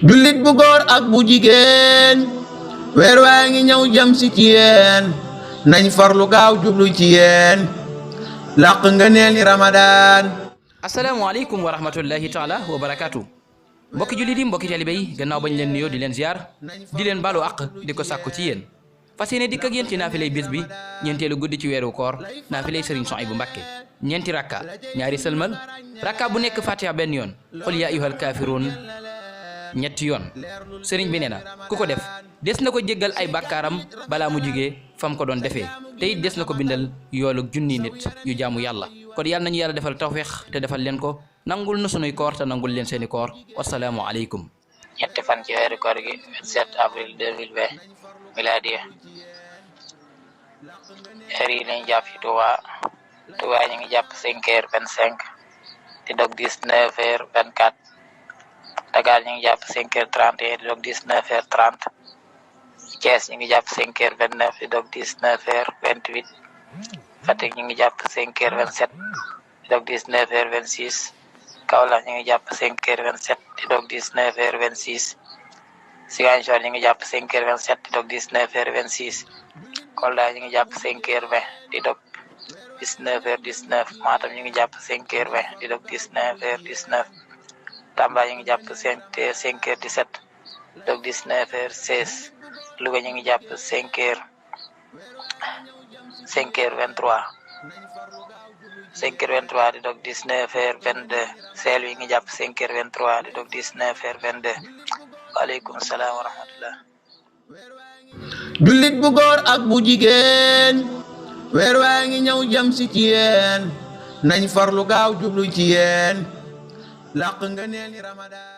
jullit bu góor ak bu jigéen weer waa ngi ñëw jëm si ci yéen nañ farlu gaaw jublu ci yéen làq nga neel ni Ramadan. asalaamaaleykum wa rahmatullahi taala wa barakaatu. mbokki jullit yi mbokki taalibe yi gannaaw bañ leen nuyoo di leen ziar di leen baalu àq di ko sàkku ci yéen fas yéene dikk ak yéen ci naafilay bis bi ñeenteelu guddi ci weeru koor naafilay Sëriñ Souhaïbou Mbacké ñeenti rakka ñaari sëlmal rakka bu nekk fatiha benn yoon qul yaa ayyuhal kaafiruun ñetti yoon sëriñ bi nee na ku ko def des na ko jéggal ay bàkkaaram balaa mu jugee fam ko doon defee te it des na ko bindal yoolu junni nit yu jaamu yàlla kon yàlla nañu yàlla defal tawféex te defal leen ko nangul na sunuy koor te nangul leen seeni koor wasalaamu aleykum. ñetti fan ci weeru koor gi 27 avril 2020 miladiya heure yi lañu jàpp ci Touba ñu ngi jàpp 5h25 di dog 19h24 Dakar ñu ngi jàpp 5h31 di dog 19h30 Thiès ñu ngi jàpp 5h29 di dog 19h28 Fatick ñu ngi jàpp 5h27 di dog 19h26 Kaolack ñu ngi jàpp 5h27 di dog 19h26 Ziguinchor ñu ngi jàpp 5h27 di dog 19h26 Kolda ñu ngi jàpp 5h20 di dog 19h19 Matam ñu ngi jàpp 5h20 di dog 19h19 Tamba ñu ngi jàpp 5h17 di dog 19h16 Louga ñu ngi jàpp 5h23 di dog 19h22 Saint-Louis ngi jàpp 5h23 di dog 19h22 waaleykum salaam wa rahmatullah. jullit bu góor ak bu jigéen weer waa ngi ñëw jëm si ci yéen nañ farlu gaaw jublu ci yéen làq nga neel ni Ramadan.